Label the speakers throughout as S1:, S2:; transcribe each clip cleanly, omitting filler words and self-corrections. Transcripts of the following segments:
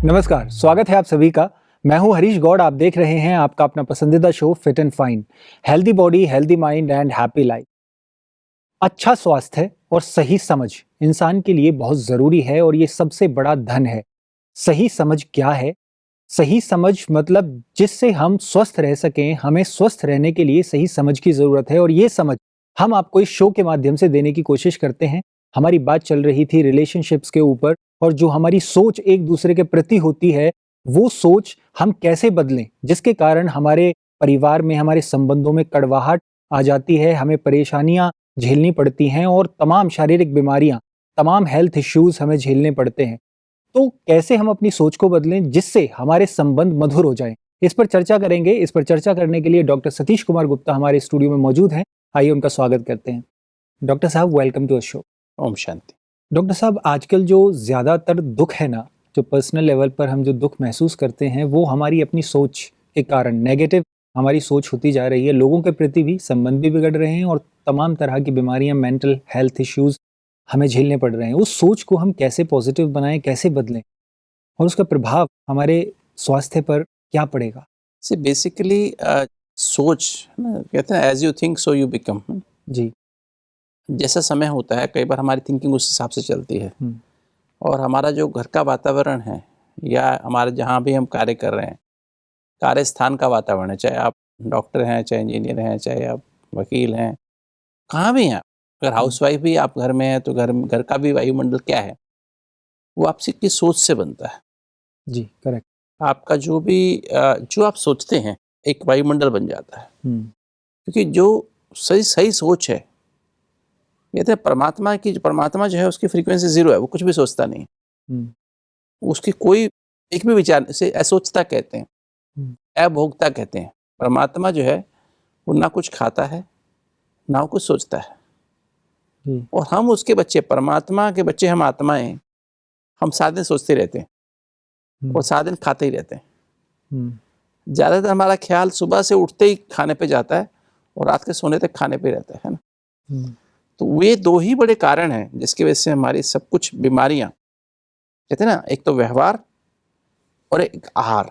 S1: नमस्कार, स्वागत है आप सभी का। मैं हूं हरीश गौड़। आप देख रहे हैं आपका अपना पसंदीदा show fit and fine, healthy body, healthy mind and happy life. अच्छा स्वास्थ्य और सही समझ इंसान के लिए बहुत जरूरी है और ये सबसे बड़ा धन है। सही समझ क्या है? सही समझ मतलब जिससे हम स्वस्थ रह सकें। हमें स्वस्थ रहने के लिए सही समझ की जरूरत है और ये समझ हम आपको इस शो के माध्यम से देने की कोशिश करते हैं। हमारी बात चल रही थी रिलेशनशिप्स के ऊपर, और जो हमारी सोच एक दूसरे के प्रति होती है, वो सोच हम कैसे बदलें, जिसके कारण हमारे परिवार में, हमारे संबंधों में कड़वाहट आ जाती है, हमें परेशानियां झेलनी पड़ती हैं और तमाम शारीरिक बीमारियां, तमाम हेल्थ इश्यूज हमें झेलने पड़ते हैं। तो कैसे हम अपनी सोच को बदलें जिससे हमारे संबंध मधुर हो जाएं, इस पर चर्चा करेंगे। इस पर चर्चा करने के लिए डॉक्टर सतीश कुमार गुप्ता हमारे स्टूडियो में मौजूद हैं। आइए उनका स्वागत करते हैं। डॉक्टर साहब, वेलकम टू अ शो।
S2: ओम शांति।
S1: डॉक्टर साहब, आजकल जो ज़्यादातर दुख है ना, जो पर्सनल लेवल पर हम जो दुख महसूस करते हैं, वो हमारी अपनी सोच के कारण नेगेटिव हमारी सोच होती जा रही है। लोगों के प्रति भी संबंध भी बिगड़ रहे हैं और तमाम तरह की बीमारियां, मेंटल हेल्थ इश्यूज हमें झेलने पड़ रहे हैं। उस सोच को हम कैसे पॉजिटिव बनाएं, कैसे बदलें, और उसका प्रभाव हमारे स्वास्थ्य पर क्या पड़ेगा?
S2: से बेसिकली सोच ना, कहते हैं as you think so you become.
S1: जी।
S2: जैसा समय होता है, कई बार हमारी थिंकिंग उस हिसाब से चलती है।
S1: हम्म।
S2: और हमारा जो घर का वातावरण है या हमारे जहाँ भी हम कार्य कर रहे हैं, कार्य स्थान का वातावरण है, चाहे आप डॉक्टर हैं, चाहे इंजीनियर हैं, चाहे आप वकील हैं, कहाँ भी हैं, अगर हाउसवाइफ भी आप घर में हैं तो घर का भी वायुमंडल क्या है, वो आपकी सोच से बनता है।
S1: जी, करेक्ट।
S2: आपका जो भी जो आप सोचते हैं एक वायुमंडल बन जाता है।
S1: हम्म।
S2: क्योंकि जो सही सही सोच है, कहते हैं परमात्मा जो है उसकी फ्रीक्वेंसी 0 है, वो कुछ भी सोचता नहीं।
S1: हम्म।
S2: उसकी कोई एक भी विचार से असोचता कहते हैं,
S1: हम्म।
S2: अभोक्ता कहते हैं। परमात्मा जो है वो ना कुछ खाता है, ना वो कुछ सोचता है।
S1: जी।
S2: और हम उसके बच्चे, परमात्मा के बच्चे, हम आत्माएं, हम सारा दिन सोचते रहते हैं और सारा दिन खाते ही रहते हैं।
S1: हम्म।
S2: ज़्यादातर हमारा ख्याल सुबह से उठते ही खाने पे जाता है और रात के सोने तक खाने पे रहता है ना।
S1: हम्म।
S2: तो ये 2 ही बड़े कारण हैं जिसकी वजह से हमारी सब कुछ बीमारियां, कहते हैं ना, एक तो व्यवहार और एक आहार।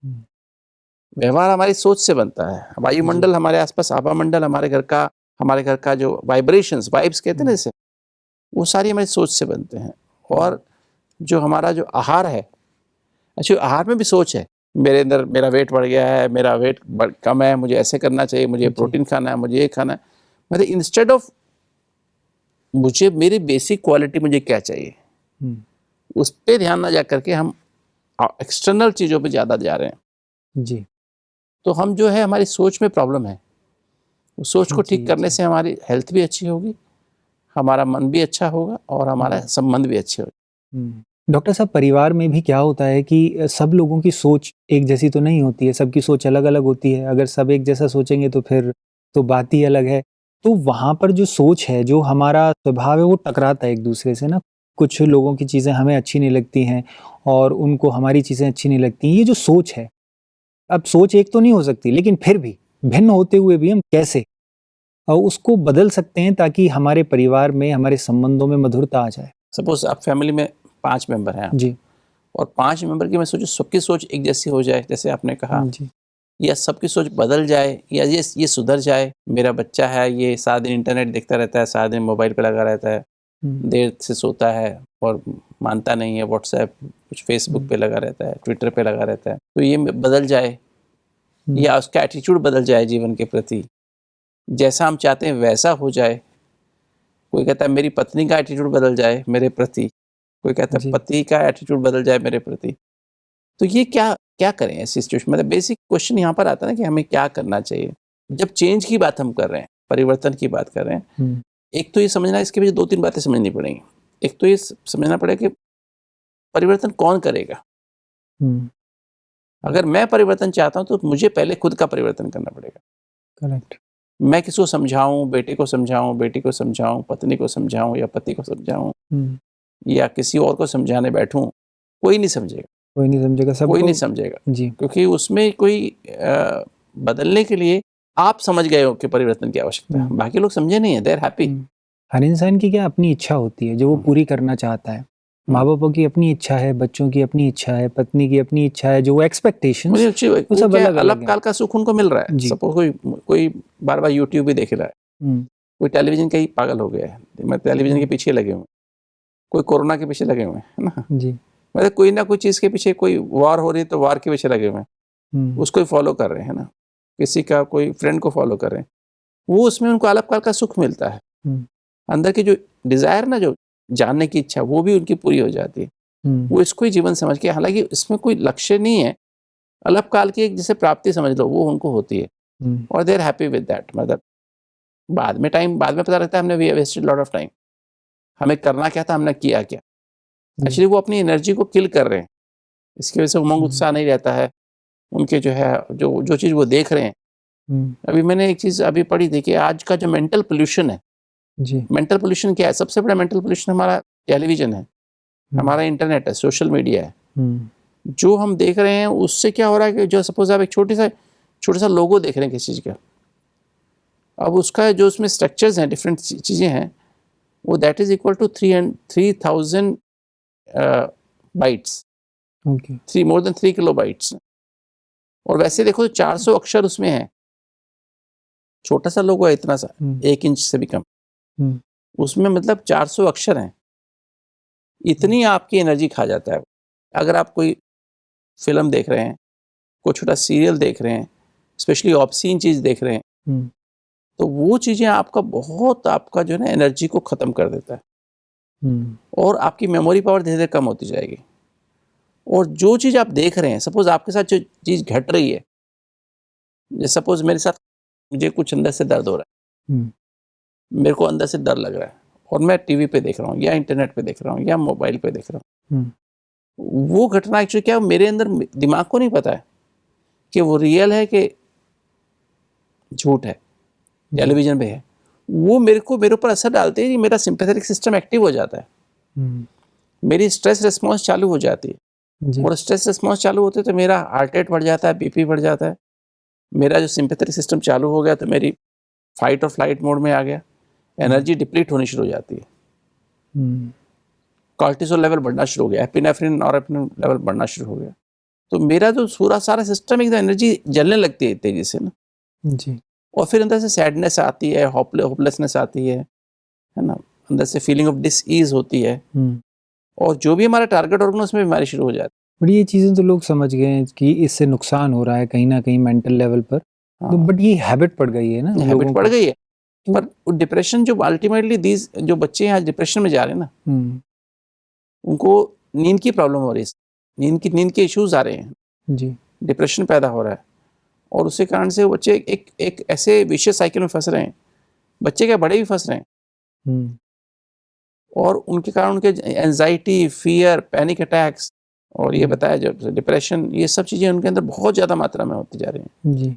S1: हम्म।
S2: व्यवहार हमारी सोच से बनता है। वायुमंडल, हमारे आसपास आभा मंडल, हमारे घर का जो वाइब्रेशंस, वाइब्स कहते हैं ना जैसे, वो सारी हमारी सोच से बनते हैं। और जो हमारा जो आहार है, अच्छा, आहार में भी सोच है। मेरे अंदर मेरा वेट बढ़ गया है, मेरा वेट कम है, मुझे ऐसे करना चाहिए, मुझे प्रोटीन खाना है, मुझे ये खाना है। मतलब इंस्टेड ऑफ मुझे मेरी बेसिक क्वालिटी मुझे क्या चाहिए, उस पर ध्यान ना जा करके हम एक्सटर्नल चीज़ों पे ज़्यादा जा रहे हैं।
S1: जी।
S2: तो हम जो है, हमारी सोच में प्रॉब्लम है। उस सोच को ठीक करने
S1: जी।
S2: से हमारी हेल्थ भी अच्छी होगी, हमारा मन भी अच्छा होगा और हमारा संबंध भी अच्छे होगा।
S1: डॉक्टर साहब, परिवार में भी क्या होता है कि सब लोगों की सोच एक जैसी तो नहीं होती है, सबकी सोच अलग अलग होती है। अगर सब एक जैसा सोचेंगे तो फिर तो बात ही अलग है। तो वहाँ पर जो सोच है, जो हमारा स्वभाव है, वो टकराता है एक दूसरे से ना। कुछ लोगों की चीज़ें हमें अच्छी नहीं लगती हैं और उनको हमारी चीज़ें अच्छी नहीं लगती। ये जो सोच है, अब सोच एक तो नहीं हो सकती, लेकिन फिर भी भिन्न होते हुए भी हम कैसे उसको बदल सकते हैं ताकि हमारे परिवार में, हमारे संबंधों में मधुरता आ जाए?
S2: सपोज आप फैमिली में 5 मेंबर हैं
S1: जी।
S2: और 5 मेंबर की मैं सोचूं सबकी सोच एक जैसी हो जाए, जैसे आपने कहा,
S1: जी।
S2: या सबकी सोच बदल जाए, या ये सुधर जाए। मेरा बच्चा है, ये सारा दिन इंटरनेट देखता रहता है, सारा दिन मोबाइल पे लगा रहता है, देर से सोता है और मानता नहीं है, व्हाट्सएप, कुछ फेसबुक पे लगा रहता है, ट्विटर पे लगा रहता है। तो ये बदल जाए, या उसका एटीट्यूड बदल जाए जीवन के प्रति, जैसा हम चाहते हैं वैसा हो जाए। कोई कहता है मेरी पत्नी का एटीट्यूड बदल जाए मेरे प्रति, कोई कहता है पति का एटीट्यूड बदल जाए मेरे प्रति। तो ये क्या करें ऐसी सिचुएशन? मतलब बेसिक क्वेश्चन यहाँ पर आता है ना कि हमें क्या करना चाहिए जब चेंज की बात हम कर रहे हैं, परिवर्तन की बात कर रहे हैं। एक तो ये समझना, इसके पीछे 2-3 बातें समझनी पड़ेंगी। एक तो ये समझना पड़ेगा कि परिवर्तन कौन करेगा। अगर मैं परिवर्तन चाहता हूँ तो मुझे पहले खुद का परिवर्तन करना पड़ेगा।
S1: करेक्ट।
S2: मैं किसको समझाऊं, बेटे को समझाऊं, बेटी को समझाऊं, पत्नी को समझाऊं, या पति को समझाऊं, या किसी और को समझाने बैठूं, कोई नहीं समझेगा।
S1: कोई नहीं समझेगा, सब
S2: कोई नहीं समझेगा
S1: जी।
S2: क्योंकि उसमें कोई बदलने के लिए आप समझ गए हो कि परिवर्तन की आवश्यकता है, बाकी लोग समझे नहीं है, दे आर हैप्पी।
S1: हर इंसान की क्या अपनी इच्छा होती है जो वो पूरी करना चाहता है। माँ बापों की अपनी इच्छा है, बच्चों की अपनी इच्छा है, पत्नी की अपनी इच्छा है, जो एक्सपेक्टेशंस
S2: मुझे
S1: वो सब अलग अलग
S2: अलग
S1: हैं।
S2: काल का सुख उनको मिल रहा है।
S1: जी।
S2: सपोज कोई बार बार यूट्यूब भी देख रहा है,
S1: हम्म,
S2: कोई टेलीविजन का ही पागल हो गया है, मैं टेलीविजन के पीछे लगे हुए हैं, कोई कोरोना के पीछे लगे हुए हैं, है ना।
S1: जी।
S2: मतलब कोई ना कोई चीज़ के पीछे, कोई वार हो रही है तो वार के पीछे लगे हुए हैं,
S1: हम्म,
S2: उसको ही फॉलो कर रहे हैं, है ना। किसी का कोई फ्रेंड को फॉलो कर रहे हैं, वो उसमें उनको अलग काल का सुख मिलता है।
S1: हम्म,
S2: अंदर की जो डिज़ायर ना, जो जानने की इच्छा, वो भी उनकी पूरी हो जाती है। वो इसको ही जीवन समझ के, हालांकि इसमें कोई लक्ष्य नहीं है, अलग काल की एक जैसे प्राप्ति समझ लो, वो उनको होती है
S1: हम्म,
S2: और they are happy with that. मतलब बाद में पता लगता है हमने we wasted lot of time, हमें करना क्या था, हमने किया क्या।
S1: जी।
S2: एक्चुअली वो अपनी एनर्जी को किल कर रहे हैं, इसकी वजह से उमंग
S1: हम्म,
S2: उत्साह नहीं रहता है उनके, जो है जो जो चीज़ वो देख रहे हैं।
S1: हम्म,
S2: अभी मैंने एक चीज़ अभी पढ़ी थी कि आज का जो मेंटल पोल्यूशन है,
S1: जी।
S2: मेंटल पोल्यूशन क्या है? सबसे बड़ा मेंटल पोल्यूशन हमारा टेलीविजन है, हमारा इंटरनेट है, सोशल मीडिया है।
S1: हम्म,
S2: जो हम देख रहे हैं उससे क्या हो रहा है कि जो सपोज आप एक छोटा सा लोगो देख रहे हैं किसी चीज़ का, अब उसका जो उसमें स्ट्रक्चर्स हैं, डिफरेंट चीज़ें हैं, वो that is equal to 3,000 bytes,
S1: okay.
S2: More than 3 kilobytes. और वैसे देखो तो 400 अक्षर उसमें है, छोटा सा लोगो है, इतना सा,
S1: हम्म,
S2: 1 इंच से भी कम,
S1: हम्म,
S2: उसमें मतलब 400 अक्षर हैं। इतनी आपकी एनर्जी खा जाता है। अगर आप कोई फिल्म देख रहे हैं, कोई छोटा सीरियल देख रहे हैं, स्पेशली ऑब्सीन चीज़ देख रहे हैं,
S1: हम्म,
S2: तो वो चीज़ें आपका जो है ना एनर्जी को ख़त्म कर देता है
S1: हम्म,
S2: और आपकी मेमोरी पावर धीरे धीरे कम होती जाएगी। और जो चीज़ आप देख रहे हैं, सपोज आपके साथ जो चीज़ घट रही है, जैसे सपोज मेरे साथ, मुझे कुछ अंदर से दर्द हो रहा
S1: हम्म,
S2: है, मेरे को अंदर से डर लग रहा है, और मैं टीवी पे देख रहा हूँ या इंटरनेट पे देख रहा हूँ या मोबाइल पे देख रहा
S1: हम्म,
S2: हूँ, वो घटना एक्चुअली क्या मेरे अंदर, दिमाग को नहीं पता है कि वो रियल है कि झूठ है,
S1: जी।
S2: टेलीविजन पे है। वो मेरे ऊपर असर डालते हैं कि मेरा सिंपैथेटिक सिस्टम एक्टिव हो जाता है,
S1: हम्म,
S2: मेरी स्ट्रेस रिस्पॉन्स चालू हो जाती है।
S1: जी।
S2: और स्ट्रेस रिस्पॉन्स चालू होते तो मेरा हार्ट रेट बढ़ जाता है, बीपी बढ़ जाता है, मेरा जो सिंपैथेटिक सिस्टम चालू हो गया तो मेरी फाइट और फ्लाइट मोड में आ गया, एनर्जी डिप्लीट होनी शुरू हो जाती है,
S1: हम्म,
S2: कॉर्टिसोल लेवल बढ़ना शुरू हो गया, एपिनेफ्रिन और लेवल बढ़ना शुरू हो गया। तो मेरा जो पूरा सारा सिस्टम एकदम एनर्जी जलने लगती है तेजी से ना।
S1: जी।
S2: और फिर अंदर से सैडनेस आती है, होपलेसनेस आती है ना, अंदर से फीलिंग ऑफ डिस ईज होती है,
S1: हम्म।
S2: और जो भी हमारा टारगेट ऑर्गन उसमें बीमारी शुरू हो जाती
S1: बट ये चीज़ें तो लोग समझ गए हैं कि इससे नुकसान हो रहा है कहीं ना कहीं मेंटल लेवल पर।
S2: है।
S1: तो
S2: हाँ,
S1: बट ये हैबिट पड़ गई है ना
S2: हैबिट
S1: लोगों
S2: पड़
S1: को।
S2: गई है।
S1: तो
S2: पर डिप्रेशन जो अल्टीमेटली दीज जो बच्चे आज डिप्रेशन में जा रहे हैं ना,
S1: हम्म,
S2: उनको नींद की प्रॉब्लम हो रही है, नींद के इश्यूज आ रहे हैं,
S1: जी।
S2: डिप्रेशन पैदा हो रहा है, और उसी कारण से वो बच्चे एक ऐसे विशियस साइकिल में फंस रहे हैं, बच्चे क्या बड़े भी फंस रहे हैं,
S1: हम्म,
S2: और उनके कारण उनके एंजाइटी, फियर, पैनिक अटैक्स, और ये बताया जब डिप्रेशन, ये सब चीज़ें उनके अंदर बहुत ज़्यादा मात्रा में होती जा रही हैं,
S1: जी।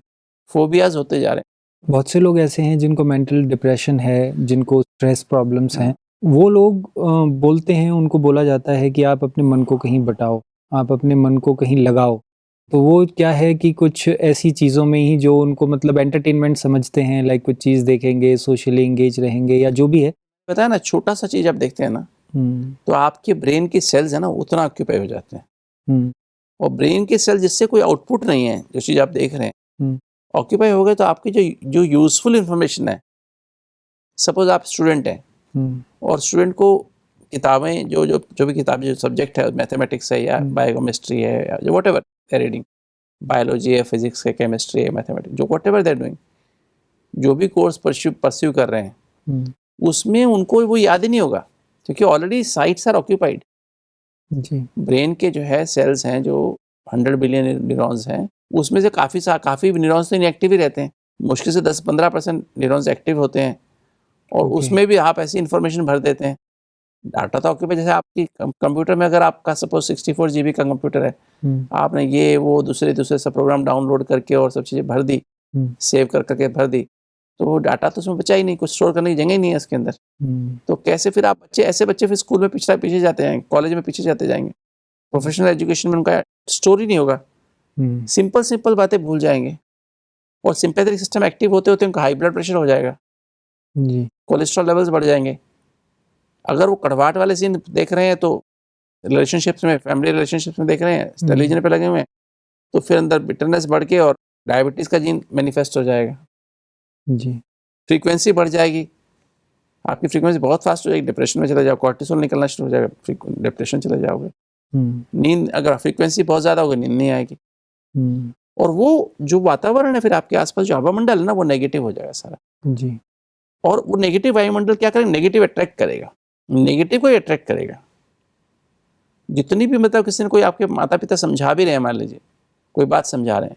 S2: फोबियाज होते जा रहे
S1: बहुत से लोग ऐसे हैं जिनको मेंटल डिप्रेशन है, जिनको स्ट्रेस प्रॉब्लम्स
S2: हैं।
S1: हैं। वो लोग बोलते हैं, उनको बोला जाता है कि आप अपने मन को कहीं बटाओ, आप अपने मन को कहीं लगाओ। तो वो क्या है कि कुछ ऐसी चीज़ों में ही जो उनको मतलब एंटरटेनमेंट समझते हैं, लाइक कुछ चीज़ देखेंगे, सोशली एंगेज रहेंगे या जो भी है।
S2: पता है ना, छोटा सा चीज़ आप देखते हैं ना,
S1: हुँ,
S2: तो आपके ब्रेन की सेल्स है ना उतना ऑक्यूपाई हो जाते हैं,
S1: हुँ,
S2: और ब्रेन के सेल जिससे कोई आउटपुट नहीं है, जो चीज़ आप देख रहे हैं,
S1: हुँ,
S2: ऑक्यूपाई हो गए, तो आपकी जो जो यूजफुल इंफॉर्मेशन है, सपोज आप स्टूडेंट हैं,
S1: हुँ,
S2: और स्टूडेंट को किताबें, जो भी किताबें, जो सब्जेक्ट है, मैथमेटिक्स है या बायोकेमिस्ट्री है या जो whatever they are reading, biology है, फिजिक्स है, केमिस्ट्री है, मैथमेटिक्स, जो व्हाटएवर दे आर डूइंग, जो भी कोर्स परस्यू कर रहे हैं,
S1: हुँ,
S2: उसमें उनको वो याद ही नहीं होगा, क्योंकि ऑलरेडी साइट्स आर ऑक्यूपाइड।
S1: जी।
S2: ब्रेन के जो है सेल्स हैं, जो 100 बिलियन न्यूरॉन्स हैं, उसमें से काफ़ी न्यूरॉन्स तो इनएक्टिव ही रहते हैं, मुश्किल से 10-15% न्यूरॉन्स एक्टिव होते हैं, और
S1: ओके।
S2: उसमें भी आप ऐसी इन्फॉर्मेशन भर देते हैं। डाटा तो ऑक्यूपाई, जैसे आपकी कंप्यूटर में अगर आपका सपोज 64 GB का कंप्यूटर है,
S1: हुँ,
S2: आपने ये वो दूसरे सब प्रोग्राम डाउनलोड करके और सब चीज़ें भर दी,
S1: हुँ,
S2: सेव कर करके भर दी, तो डाटा तो उसमें बचा ही नहीं, कुछ स्टोर करने की जगह ही नहीं है उसके अंदर।
S1: हुँ,
S2: तो कैसे फिर आप ऐसे बच्चे फिर स्कूल में पीछे जाते जाएंगे, कॉलेज में पीछे जाते जाएंगे, प्रोफेशनल एजुकेशन में उनका स्टोर ही नहीं होगा,
S1: हुँ,
S2: सिंपल बातें भूल जाएंगे, और सिंपैथेटिक सिस्टम एक्टिव होते होते उनका हाई ब्लड प्रेशर हो जाएगा,
S1: जी।
S2: कोलेस्ट्रॉल लेवल्स बढ़ जाएंगे। अगर वो कड़वाहट वाले सीन देख रहे हैं तो रिलेशनशिप्स में, फैमिली रिलेशनशिप्स में देख रहे हैं, टेलीविजन पे लगे हुए हैं, तो फिर अंदर बिटरनेस बढ़ के और डायबिटीज़ का जीन मैनिफेस्ट हो जाएगा।
S1: जी।
S2: फ्रीक्वेंसी बढ़ जाएगी, आपकी फ्रीक्वेंसी बहुत फास्ट हो जाएगी, डिप्रेशन में चले जाओ, कॉर्टिसोल निकलना शुरू हो जाएगा, डिप्रेशन चले जाओगे। नींद, अगर फ्रीक्वेंसी बहुत ज़्यादा होगी, नींद नहीं आएगी। और वो जो वातावरण है फिर आपके आसपास, जो हवामंडल है ना, वो नेगेटिव हो जाएगा सारा।
S1: जी।
S2: और वो नेगेटिव वायुमंडल क्या करेगा, नेगेटिव अट्रैक्ट करेगा, नेगेटिव को ही अट्रैक्ट करेगा। जितनी भी मतलब किसी ने, कोई आपके माता पिता समझा भी रहे हैं, मान लीजिए कोई बात समझा रहे हैं,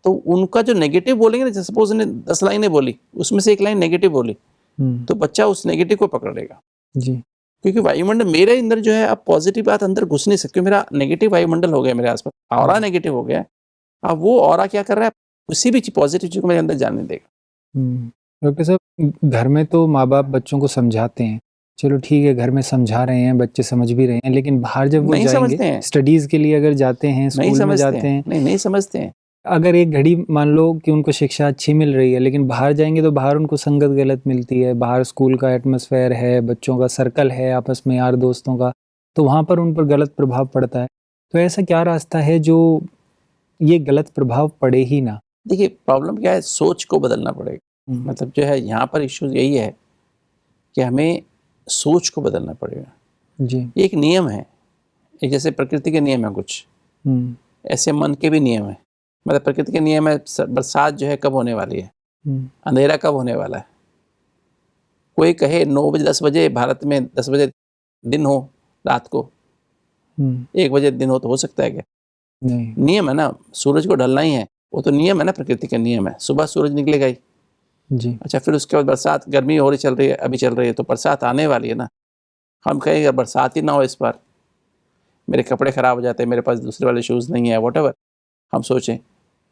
S2: तो उनका जो नेगेटिव बोलेंगे ना, सपोज ने 10 लाइनें बोली, उसमें से एक लाइन नेगेटिव बोली, तो बच्चा उस नेगेटिव को पकड़ेगा।
S1: जी।
S2: क्योंकि वायुमंडल मेरे अंदर जो है, अब पॉजिटिव बात अंदर घुस नहीं सकती, मेरा नेगेटिव वायुमंडल हो गया, मेरे आसपास ऑरा नेगेटिव हो गया। अब वो ऑरा क्या कर रहा है, उसी भी पॉजिटिव चीज को मेरे अंदर जाने देगा।
S1: डॉक्टर साहब, घर में तो माँ बाप बच्चों को समझाते हैं, चलो ठीक है, घर में समझा रहे हैं, बच्चे समझ भी रहे हैं, लेकिन बाहर जब वो
S2: नहीं समझते
S1: जाएंगे
S2: हैं,
S1: स्टडीज के लिए अगर जाते हैं,
S2: नहीं
S1: स्कूल में
S2: समझते
S1: जाते
S2: हैं,
S1: हैं,
S2: नहीं समझते हैं।
S1: अगर एक घड़ी मान लो कि उनको शिक्षा अच्छी मिल रही है, लेकिन बाहर जाएंगे तो बाहर उनको संगत गलत मिलती है, बाहर स्कूल का एटमॉस्फेयर है, बच्चों का सर्कल है आपस में यार दोस्तों का, तो वहाँ पर उन पर गलत प्रभाव पड़ता है। तो ऐसा क्या रास्ता है जो ये गलत प्रभाव पड़े ही ना?
S2: देखिए, प्रॉब्लम क्या है, सोच को बदलना पड़ेगा। मतलब जो है यहाँ पर इश्यू यही है कि हमें सोच को बदलना पड़ेगा।
S1: जी।
S2: ये एक नियम है, एक जैसे प्रकृति के नियम है कुछ, ऐसे मन के भी नियम है। मतलब प्रकृति के नियम है, बरसात जो है कब होने वाली है, अंधेरा कब होने वाला है। कोई कहे 9 बजे 10 बजे भारत में 10 बजे दिन हो, रात को 1 बजे दिन हो, तो हो सकता है क्या?
S1: नहीं।
S2: नियम है ना, सूरज को ढलना ही है, वो तो नियम है ना, प्रकृति का नियम है। सुबह सूरज निकलेगा ही।
S1: जी।
S2: अच्छा, फिर उसके बाद बरसात, गर्मी हो रही चल रही है, अभी चल रही है, तो बरसात आने वाली है ना। हम कहेंगे बरसात ही ना हो इस बार, मेरे कपड़े ख़राब हो जाते हैं, मेरे पास दूसरे वाले शूज़ नहीं है, व्हाटएवर हम सोचें।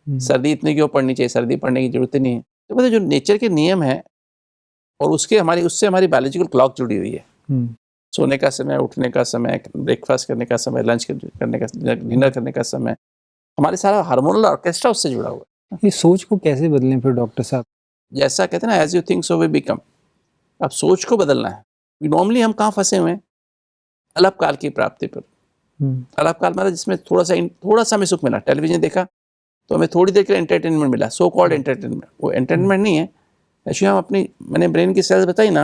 S2: सर्दी इतनी क्यों पड़नी चाहिए, सर्दी पड़ने की ज़रूरत ही नहीं है। तो मतलब जो नेचर के नियम है, और उससे हमारी बायोलॉजिकल क्लॉक जुड़ी हुई है। सोने का समय, उठने का समय, ब्रेकफास्ट करने का समय, लंच करने का, डिनर करने का समय, हमारे सारा हार्मोनल ऑर्केस्ट्रा उससे जुड़ा हुआ है।
S1: ये सोच को कैसे बदलें फिर डॉक्टर साहब?
S2: जैसा कहते हैं ना, as you think so we become. अब सोच को बदलना है। नॉर्मली हम कहाँ फंसे हुए हैं, अल्पकाल की प्राप्ति पर। अल्पकाल मतलब जिसमें थोड़ा सा हमें सुख मिला, टेलीविजन देखा तो हमें थोड़ी देर के लिए एंटरटेनमेंट मिला, सो कॉल्ड एंटरटेनमेंट। वो एंटरटेनमेंट नहीं है एक्चुअली। हम अपनी, मैंने ब्रेन की सेल्स बताई ना,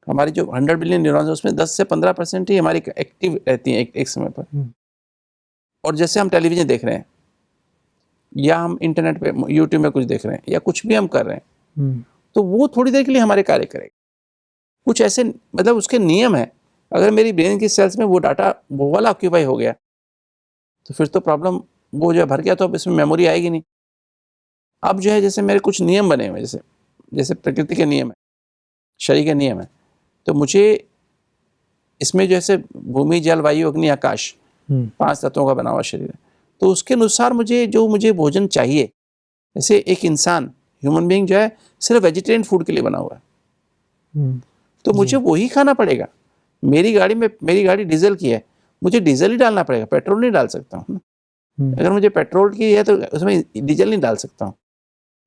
S2: हमारी जो 100 बिलियन न्यूरॉन्स है, उसमें 10 से 15% ही हमारी एक्टिव रहती हैं एक समय पर। और जैसे हम टेलीविजन देख रहे हैं, या हम इंटरनेट पे यूट्यूब में कुछ देख रहे हैं, या कुछ भी हम कर रहे हैं, तो वो थोड़ी देर के लिए हमारे कार्य करेगा। कुछ ऐसे मतलब उसके नियम है। अगर मेरी ब्रेन की सेल्स में वो डाटा वो वाला ऑक्यूपाई हो गया, तो फिर तो प्रॉब्लम, वो जो है भर गया, तो अब इसमें मेमोरी आएगी नहीं। अब जो है जैसे मेरे कुछ नियम बने हुए, जैसे प्रकृति के नियम है, शरीर के नियम है, तो मुझे इसमें जैसे भूमि, जल, वायु, अग्नि, आकाश, 5 तत्वों का बना हुआ शरीर है, तो उसके अनुसार मुझे भोजन चाहिए। जैसे एक इंसान, ह्यूमन बीइंग जो है, सिर्फ वेजिटेरियन फूड के लिए बना हुआ है, तो मुझे वही खाना पड़ेगा। मेरी गाड़ी डीजल की है, मुझे डीजल ही डालना पड़ेगा, पेट्रोल नहीं डाल सकता हूँ। अगर मुझे पेट्रोल की है तो उसमें डीजल नहीं डाल सकता हूँ।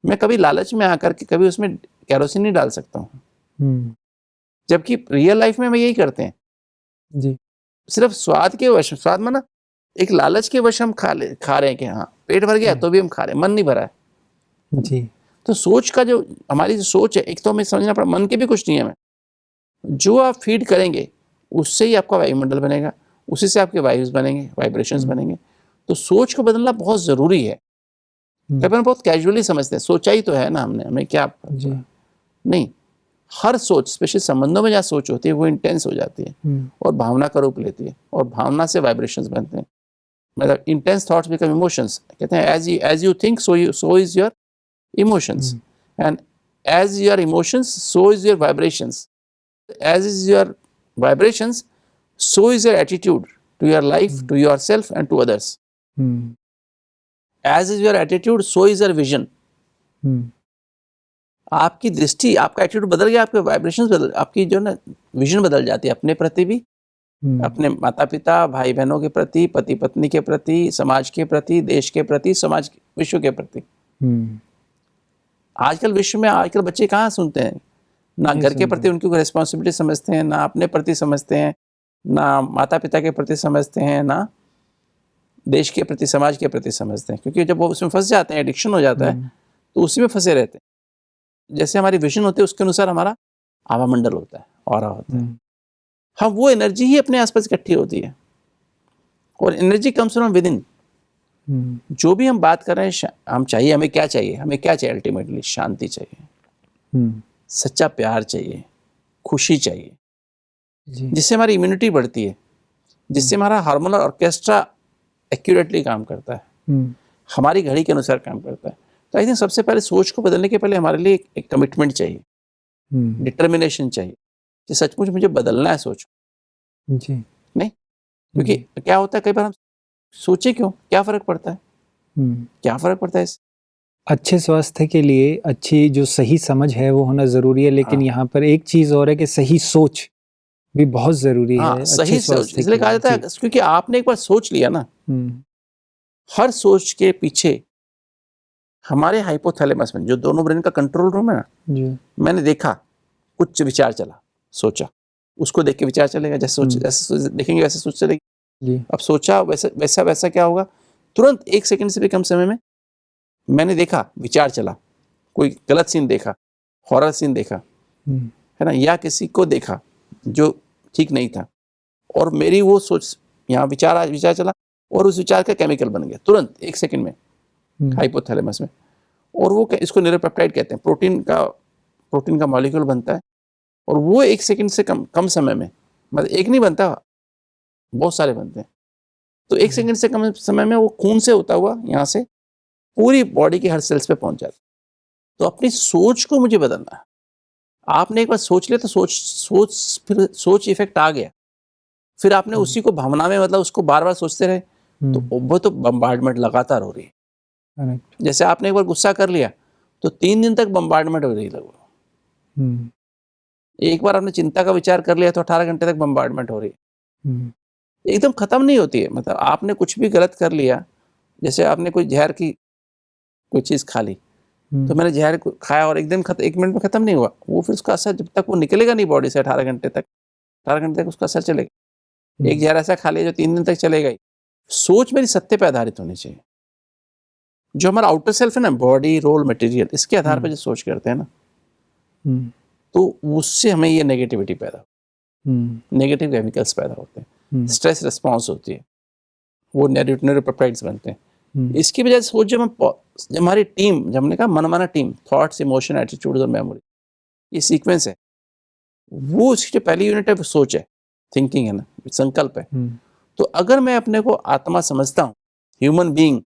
S2: मैं कभी लालच में आकर के कभी उसमें केरोसिन नहीं डाल सकता हूँ। जबकि रियल लाइफ में यही करते हैं
S1: जी।
S2: सिर्फ स्वाद के वश, स्वाद माना एक लालच के वश हम खा रहे हैं कि हाँ पेट भर गया तो भी हम खा रहे हैं, मन नहीं भरा है।
S1: जी।
S2: तो सोच का जो, हमारी जो सोच है, एक तो हमें समझना पड़ा, मन के भी कुछ नियम है। जो आप फीड करेंगे उससे ही आपका वायुमंडल बनेगा, उसी से आपके वायुस बनेंगे, वाइब्रेशंस बनेंगे। तो सोच को बदलना बहुत ज़रूरी है। अपन बहुत कैजुअली समझते हैं, सोचा ही तो है ना हमने, हमें क्या नहीं। हर सोच, स्पेशली संबंधों में जहाँ सोच होती है, वो इंटेंस हो जाती है और भावना का रूप लेती है, और भावना से वाइब्रेशंस बनते हैं। मतलब इंटेंस थॉट्स बिकम इमोशंस। कहते हैं as you think so is your emotions, and as your emotions so is your vibrations, as is your vibrations so is your attitude to your life, to your self and to others. As is your attitude so is your vision. आपकी दृष्टि, आपका attitude बदल गया, आपके vibrations बदल, आपकी जो ना विजन बदल जाती है अपने प्रति भी, अपने माता पिता, भाई बहनों के प्रति, पति पत्नी के प्रति, समाज के प्रति, देश के प्रति, समाज, विश्व के प्रति। आजकल विश्व में आजकल बच्चे कहाँ सुनते हैं, ना घर के प्रति उनकी रिस्पॉन्सिबिलिटी समझते हैं, ना अपने प्रति समझते हैं, ना माता पिता के प्रति समझते हैं, ना देश के प्रति, समाज के प्रति समझते हैं, क्योंकि जब वो उसमें फंस जाते हैं, एडिक्शन हो जाता है, तो उसी में फंसे रहते हैं। जैसे हमारी विजन होती है उसके अनुसार हमारा आवामंडल होता है, ऑरा होता है। हाँ, वो एनर्जी ही अपने आसपास इकट्ठी होती है, और energy comes from with in. जो भी हम बात कर रहे हैं, हम चाहिए, हमें क्या चाहिए, हमें क्या चाहिए? अल्टीमेटली शांति चाहिए, सच्चा प्यार चाहिए, खुशी चाहिए, जिससे हमारी इम्यूनिटी बढ़ती है, जिससे हमारा हार्मोनल ऑर्केस्ट्रा एक्यूरेटली काम करता है, हमारी घड़ी के अनुसार काम करता है। तो आई थिंक सबसे पहले सोच को बदलने के पहले हमारे लिए एक कमिटमेंट चाहिए, डिटर्मिनेशन चाहिए कि सचमुच मुझे बदलना है सोच
S1: जी।
S2: नहीं, क्योंकि क्या होता है, कई बार हम सोचे क्यों, क्या फर्क पड़ता है, क्या फर्क पड़ता है इससे?
S1: अच्छे स्वास्थ्य के लिए अच्छी जो सही समझ है वो होना जरूरी है, लेकिन
S2: हाँ।
S1: यहाँ पर एक चीज और है कि सही सोच भी बहुत जरूरी
S2: हाँ,
S1: है
S2: सही
S1: अच्छे
S2: सोच,
S1: स्वास्थ्य
S2: इसलिए
S1: के
S2: कहा
S1: लिए।
S2: जाता है, क्योंकि आपने एक बार सोच लिया ना, हर सोच के पीछे हमारे हाइपोथैलेमस में, जो दोनों ब्रेन का कंट्रोल रूम है ना,
S1: जी।
S2: मैंने देखा, कुछ विचार चला, सोचा, उसको देख के विचार चलेगा, जैसे देखेंगे वैसे सोच चलेगी।
S1: जी।
S2: अब सोचा, वैसा वैसा वैसा क्या होगा, तुरंत 1 सेकंड से भी कम समय में मैंने देखा, विचार चला, कोई गलत सीन देखा, हॉरर सीन देखा, है ना, या किसी को देखा जो ठीक नहीं था, और मेरी वो सोच, यहाँ विचार चला, और उस विचार का केमिकल बन गया तुरंत 1 सेकंड में हाइपोथैलेमस में, और वो इसको न्यूरोपेप्टाइड कहते हैं, प्रोटीन का मॉलिक्यूल बनता है, और वो 1 सेकंड से कम समय में, मतलब एक नहीं बनता, बहुत सारे बनते हैं, तो 1 सेकंड से कम समय में वो खून से होता हुआ यहाँ से पूरी बॉडी के हर सेल्स पे पहुंच जाता है। तो अपनी सोच को मुझे बदलना है। आपने एक बार सोच लिया तो फिर सोच इफेक्ट आ गया, फिर आपने उसी को भावना में, मतलब उसको बार बार सोचते रहे, तो वो तो बम्बार्डमेंट लगातार हो रही है। जैसे आपने एक बार गुस्सा कर लिया तो 3 दिन तक बम्बार्डमेंट हो रही है लगभग। एक बार आपने चिंता का विचार कर लिया तो 18 घंटे तक बम्बार्डमेंट हो रही है, एकदम खत्म नहीं होती है। मतलब आपने कुछ भी गलत कर लिया, जैसे आपने कोई जहर की कोई चीज खा ली, तो मैंने जहर खाया और 1 मिनट में खत्म नहीं हुआ, वो फिर उसका असर जब तक वो निकलेगा नहीं बॉडी से 18 घंटे तक उसका असर चलेगा। एक जहर ऐसा खा लिया जो 3 दिन तक चलेगा ही। सोच मेरी सत्य पे आधारित होनी चाहिए। जो हमारा आउटर सेल्फ है ना, बॉडी, रोल, मटेरियल, इसके आधार पर जो सोच करते हैं ना, तो उससे हमें ये नेगेटिविटी पैदा, नेगेटिव केमिकल्स पैदा होते हैं, स्ट्रेस रिस्पॉन्स होती है, वो न्यूरोपेप्टाइड्स बनते हैं। इसकी वजह से सोच, जब हमारी टीम, जब हमने कहा मनमाना टीम, थॉट्स, इमोशन, एटीट्यूड और मेमोरी, ये सीक्वेंस है, वो उसकी जो पहली यूनिट है वो सोच है, थिंकिंग है ना, संकल्प है। तो अगर मैं अपने को आत्मा समझता हूँ, ह्यूमन बीइंग,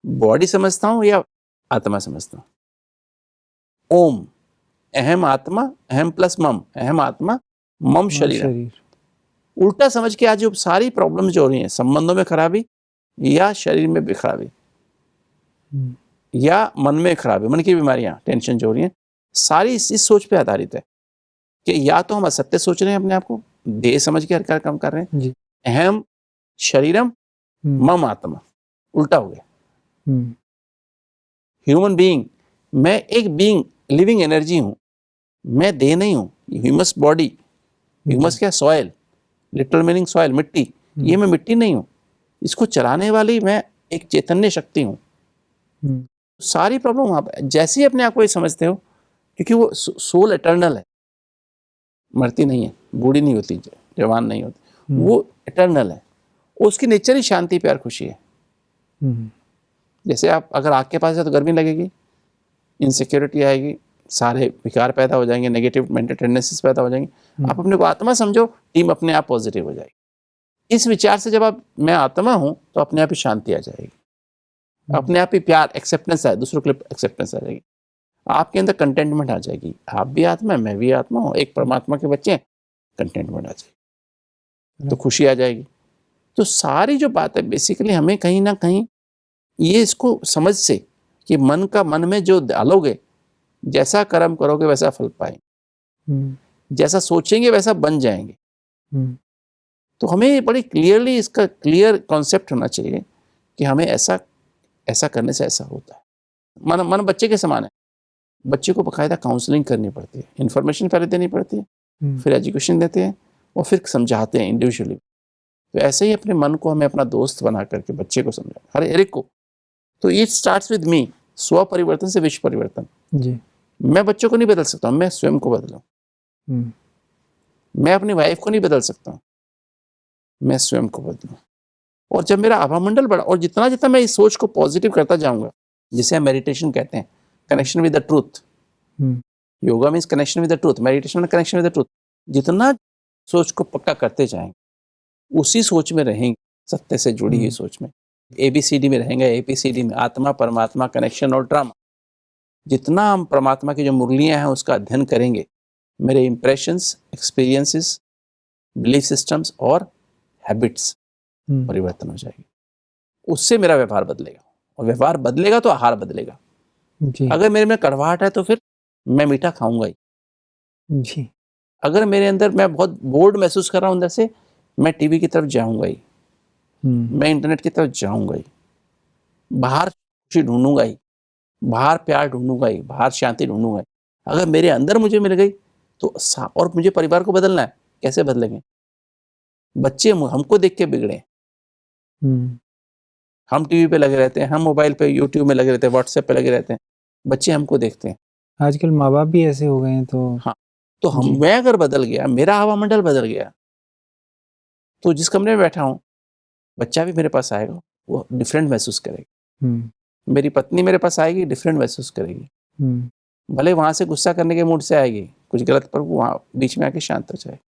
S2: बॉडी समझता हूँ या आत्मा समझता हूँ, ओम, अहम आत्मा, अहम प्लस मम, अहम आत्मा, मम शरीर। उल्टा समझ के आज जो सारी प्रॉब्लम्स जो हो रही हैं, संबंधों में खराबी, या शरीर में भी खराबी, या मन में खराबी, मन की बीमारियां, टेंशन जो हो रही हैं, सारी इस सोच पे आधारित है कि या तो हम असत्य सोच रहे हैं, अपने आप को देह समझ के हर काम कर रहे हैं जी। अहम शरीरम मम आत्मा, उल्टा हो गया। ह्यूमन बीइंग, मैं एक बीइंग, लिविंग एनर्जी हूं, मैं देह नहीं हूं। ह्यूमस बॉडी, ह्यूमस क्या, सॉइल, लिटरल मीनिंग सॉइल, मिट्टी, ये मैं मिट्टी नहीं हूं, इसको चलाने वाली मैं एक चैतन्य शक्ति हूं। सारी प्रॉब्लम वहां पर, जैसे ही अपने आप को ये समझते हो, क्योंकि वो सोल एटर्नल है, मरती नहीं है, बूढ़ी नहीं होती, जवान नहीं होती, वो एटर्नल है, उसकी नेचर ही शांति, प्यार, खुशी है। जैसे आप अगर आग के पास है तो गर्मी लगेगी, इनसिक्योरिटी आएगी, सारे विकार पैदा हो जाएंगे, नेगेटिव मेंटल टेंडेंसीज पैदा हो जाएंगे। आप अपने को आत्मा समझो, टीम अपने आप पॉजिटिव हो जाएगी। इस विचार से जब आप मैं आत्मा हूं, तो अपने आप ही शांति आ जाएगी, अपने आप ही प्यार, एक्सेप्टेंस है, दूसरों के लिए एक्सेप्टेंस आ जाएगी, आपके अंदर कंटेंटमेंट आ जाएगी। आप भी आत्मा है, मैं भी आत्मा हूँ, एक परमात्मा के बच्चे हैं, कंटेंटमेंट आ जाएगी, तो खुशी आ जाएगी। तो सारी जो बात है बेसिकली हमें कहीं ना कहीं ये इसको समझ से कि मन में जो डालोगे, जैसा कर्म करोगे वैसा फल पाएंगे, जैसा सोचेंगे वैसा बन जाएंगे। तो हमें बड़ी क्लियरली इसका क्लियर कॉन्सेप्ट होना चाहिए कि हमें ऐसा करने से ऐसा होता है। मन बच्चे के समान है, बच्चे को बाकायदा काउंसलिंग करनी पड़ती है, इन्फॉर्मेशन पहले देनी पड़ती है, फिर एजुकेशन देते हैं, और फिर समझाते हैं इंडिविजुअली। तो ऐसे ही अपने मन को हमें अपना दोस्त बना करके बच्चे को समझाएं, हर एक को। तो इट स्टार्ट्स विद मी, स्व परिवर्तन से विश्व परिवर्तन।
S1: जी।
S2: मैं बच्चों को नहीं बदल सकता हूँ, मैं स्वयं को बदलूं।
S1: हम्म,
S2: मैं अपनी वाइफ को नहीं बदल सकता हूँ, मैं स्वयं को बदलूं। और जब मेरा आभामंडल बढ़ा, और जितना जितना मैं इस सोच को पॉजिटिव करता जाऊंगा, जिसे हम मेडिटेशन कहते हैं, connection with the truth.
S1: Hmm,
S2: yoga means connection with the truth, meditation में कनेक्शन विद द ट्रूथ। जितना सोच को पक्का करते जाएंगे, उसी सोच में रहेंगे, सत्य से जुड़ी हुई सोच में, ABCD में रहेंगे, APCD में, आत्मा परमात्मा कनेक्शन और ड्रामा। जितना हम परमात्मा की जो मुरलियां हैं उसका अध्ययन करेंगे, मेरे इंप्रेशंस, एक्सपीरियंसेस, बिलीफ सिस्टम्स और हैबिट्स परिवर्तन हो जाएगी। उससे मेरा व्यवहार बदलेगा, और व्यवहार बदलेगा तो आहार बदलेगा।
S1: जी।
S2: अगर मेरे में कड़वाहट है तो फिर मैं मीठा खाऊंगा ही।
S1: जी।
S2: अगर मेरे अंदर मैं बहुत बोर्ड महसूस कर रहा हूं अंदर से, मैं टीवी की तरफ जाऊंगा ही, मैं इंटरनेट की तरफ जाऊंगा ही, बाहर खुशी ढूंढूंगा ही, बाहर प्यार ढूंढूंगा ही, बाहर शांति ढूंढूंगा ही। अगर मेरे अंदर मुझे मिल गई तो और मुझे परिवार को बदलना है, कैसे बदलेंगे? बच्चे हमको देख के बिगड़े, हम टीवी पे लगे रहते हैं, हम मोबाइल पे यूट्यूब में लगे रहते हैं, व्हाट्सएप पे लगे रहते हैं, बच्चे हमको देखते हैं।
S1: आजकल माँ बाप भी ऐसे हो गए हैं, तो
S2: हाँ, तो मैं अगर बदल गया, मेरा हवा मंडल बदल गया, तो जिस कमरे में बैठा हूँ बच्चा भी मेरे पास आएगा, वो डिफरेंट महसूस करेगा। मेरी पत्नी मेरे पास आएगी, डिफरेंट महसूस करेगी। भले वहां से गुस्सा करने के मूड से आएगी, कुछ गलत, पर वो वहां बीच में आके शांत हो जाए।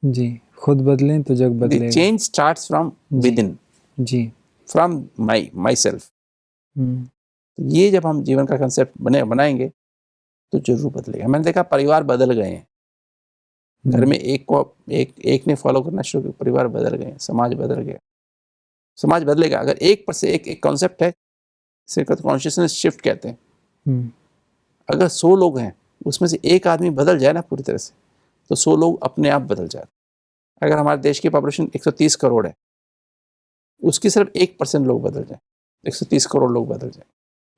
S1: जी, खुद बदलें तो जग बदलेगा।
S2: Change starts from within,
S1: जी,
S2: फ्रॉम माई सेल्फ। ये जब हम जीवन का कंसेप्ट बनाएंगे तो जरूर बदलेगा। मैंने देखा परिवार बदल गए हैं, घर में एक ने फॉलो करना शुरू किया, परिवार बदल गए, समाज बदल गया। समाज बदलेगा अगर एक पर से एक कॉन्सेप्ट है, कॉन्शियसनेस शिफ्ट कहते हैं। अगर 100 लोग हैं, उसमें से एक आदमी बदल जाए ना पूरी तरह से, तो 100 लोग अपने आप बदल जाते। अगर हमारे देश की पॉपुलेशन 130 करोड़ है, उसकी सिर्फ 1% लोग बदल जाए, 130 करोड़ लोग बदल जाए।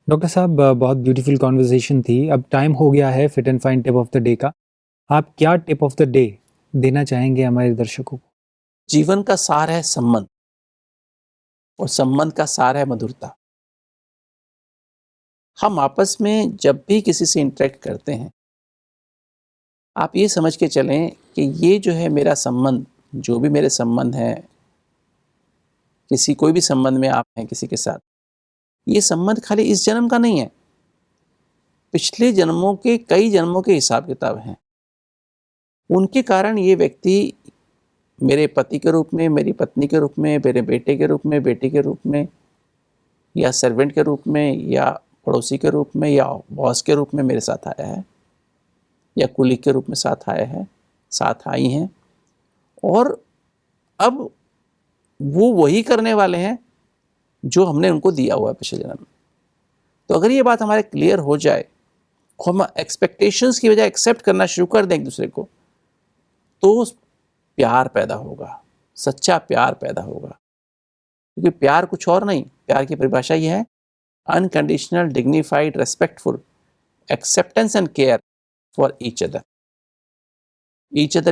S1: डॉक्टर साहब, बहुत ब्यूटीफुल कॉन्वर्सेशन थी। अब टाइम हो गया है fit and fine tip of the day का। आप क्या टिप ऑफ द डे देना चाहेंगे हमारे दर्शकों को?
S2: जीवन का सार है संबंध, और संबंध का सार है मधुरता। हम आपस में जब भी किसी से इंटरेक्ट करते हैं, आप ये समझ के चलें कि ये जो है मेरा संबंध, जो भी मेरे संबंध हैं, कोई भी संबंध में आप हैं किसी के साथ, ये संबंध खाली इस जन्म का नहीं है, पिछले जन्मों के कई जन्मों के हिसाब किताब हैं। उनके कारण ये व्यक्ति मेरे पति के रूप में, मेरी पत्नी के रूप में, मेरे बेटे के रूप में, बेटी के रूप में, या सर्वेंट के रूप में, या पड़ोसी के रूप में, या बॉस के रूप में मेरे साथ आया है, या कुलीग के रूप में साथ आया है, साथ आई हैं। और अब वो वही करने वाले हैं जो हमने उनको दिया हुआ है पिछले जन्म में। तो अगर ये बात हमारे क्लियर हो जाए, हम एक्सपेक्टेशंस की बजाय एक्सेप्ट करना शुरू कर दें एक दूसरे को, तो प्यार पैदा होगा, सच्चा प्यार पैदा होगा। क्योंकि प्यार कुछ और नहीं, प्यार की परिभाषा ये है, unconditional, dignified, respectful acceptance and care for each other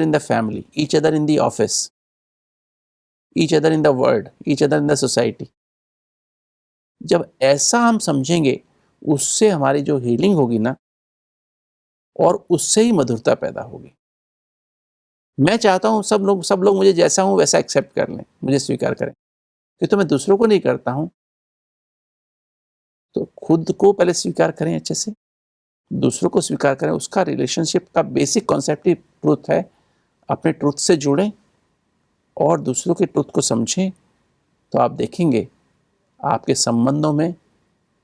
S2: in the family, each other in the office, each other in the world, each other in the society. जब ऐसा हम समझेंगे, उससे हमारी जो हीलिंग होगी ना, और उससे ही मधुरता पैदा होगी। मैं चाहता हूं सब लोग मुझे जैसा हूं वैसा एक्सेप्ट कर लें, मुझे स्वीकार करें। तो मैं दूसरों को नहीं करता हूं, तो खुद को पहले स्वीकार करें अच्छे से, दूसरों को स्वीकार करें। उसका रिलेशनशिप का बेसिक कॉन्सेप्ट ही ट्रूथ है। अपने ट्रूथ से जुड़ें और दूसरों के ट्रूथ को समझें, तो आप देखेंगे आपके संबंधों में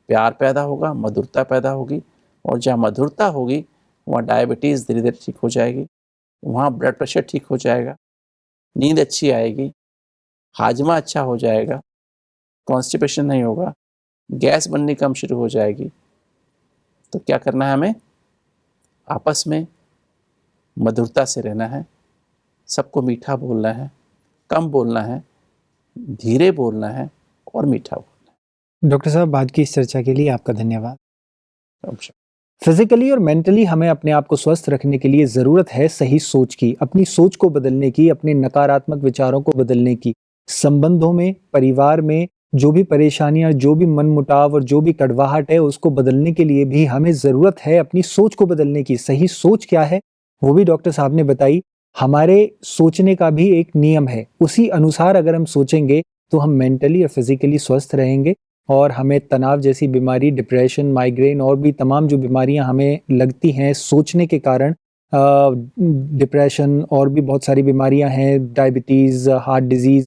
S2: प्यार पैदा होगा, मधुरता पैदा होगी। और जहाँ मधुरता होगी, वहाँ डायबिटीज़ धीरे धीरे ठीक हो जाएगी, वहाँ ब्लड प्रेशर ठीक हो जाएगा, नींद अच्छी आएगी, हाजमा अच्छा हो जाएगा, कॉन्स्टिपेशन नहीं होगा, गैस बननी कम शुरू हो जाएगी। तो क्या करना है हमें? आपस में मधुरता से रहना है, सबको मीठा बोलना है, कम बोलना है, धीरे बोलना है और मीठा बोलना है।
S1: डॉक्टर साहब, आज की इस चर्चा के लिए आपका धन्यवाद। फिजिकली और मेंटली हमें अपने आप को स्वस्थ रखने के लिए ज़रूरत है सही सोच की, अपनी सोच को बदलने की, अपने नकारात्मक विचारों को बदलने की। संबंधों में, परिवार में जो भी परेशानियां, जो भी मनमुटाव और जो भी कड़वाहट है, उसको बदलने के लिए भी हमें ज़रूरत है अपनी सोच को बदलने की। सही सोच क्या है वो भी डॉक्टर साहब ने बताई। हमारे सोचने का भी एक नियम है, उसी अनुसार अगर हम सोचेंगे तो हम मेंटली और फिजिकली स्वस्थ रहेंगे और हमें तनाव जैसी बीमारी, डिप्रेशन, माइग्रेन और भी तमाम जो बीमारियां हमें लगती हैं सोचने के कारण, डिप्रेशन और भी बहुत सारी बीमारियां हैं, डायबिटीज़, हार्ट डिजीज़,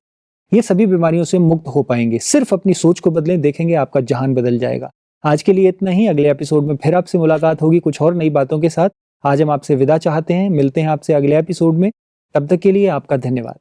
S1: ये सभी बीमारियों से मुक्त हो पाएंगे। सिर्फ अपनी सोच को बदलें, देखेंगे आपका जहान बदल जाएगा। आज के लिए इतना ही। अगले एपिसोड में फिर आपसे मुलाकात होगी कुछ और नई बातों के साथ। आज हम आपसे विदा चाहते हैं, मिलते हैं आपसे अगले एपिसोड में। तब तक के लिए आपका धन्यवाद।